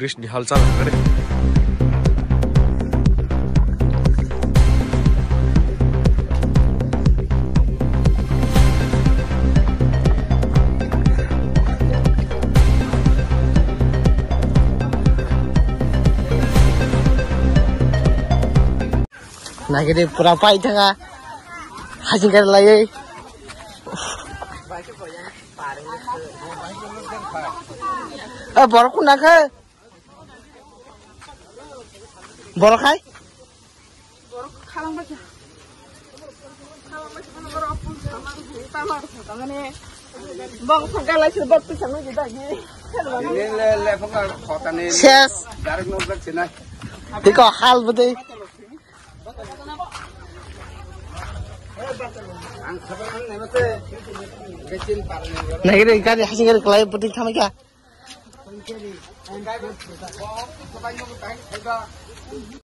ग्रीष्मनि हालचाल गरे नागिरे पुरा पाइ थंगा हाजिं कर लायै बरखौ नाखो बरखाय देखो हाल बदे नहीं रे गाड़ी हासिंग कर कलाई पति थामे क्या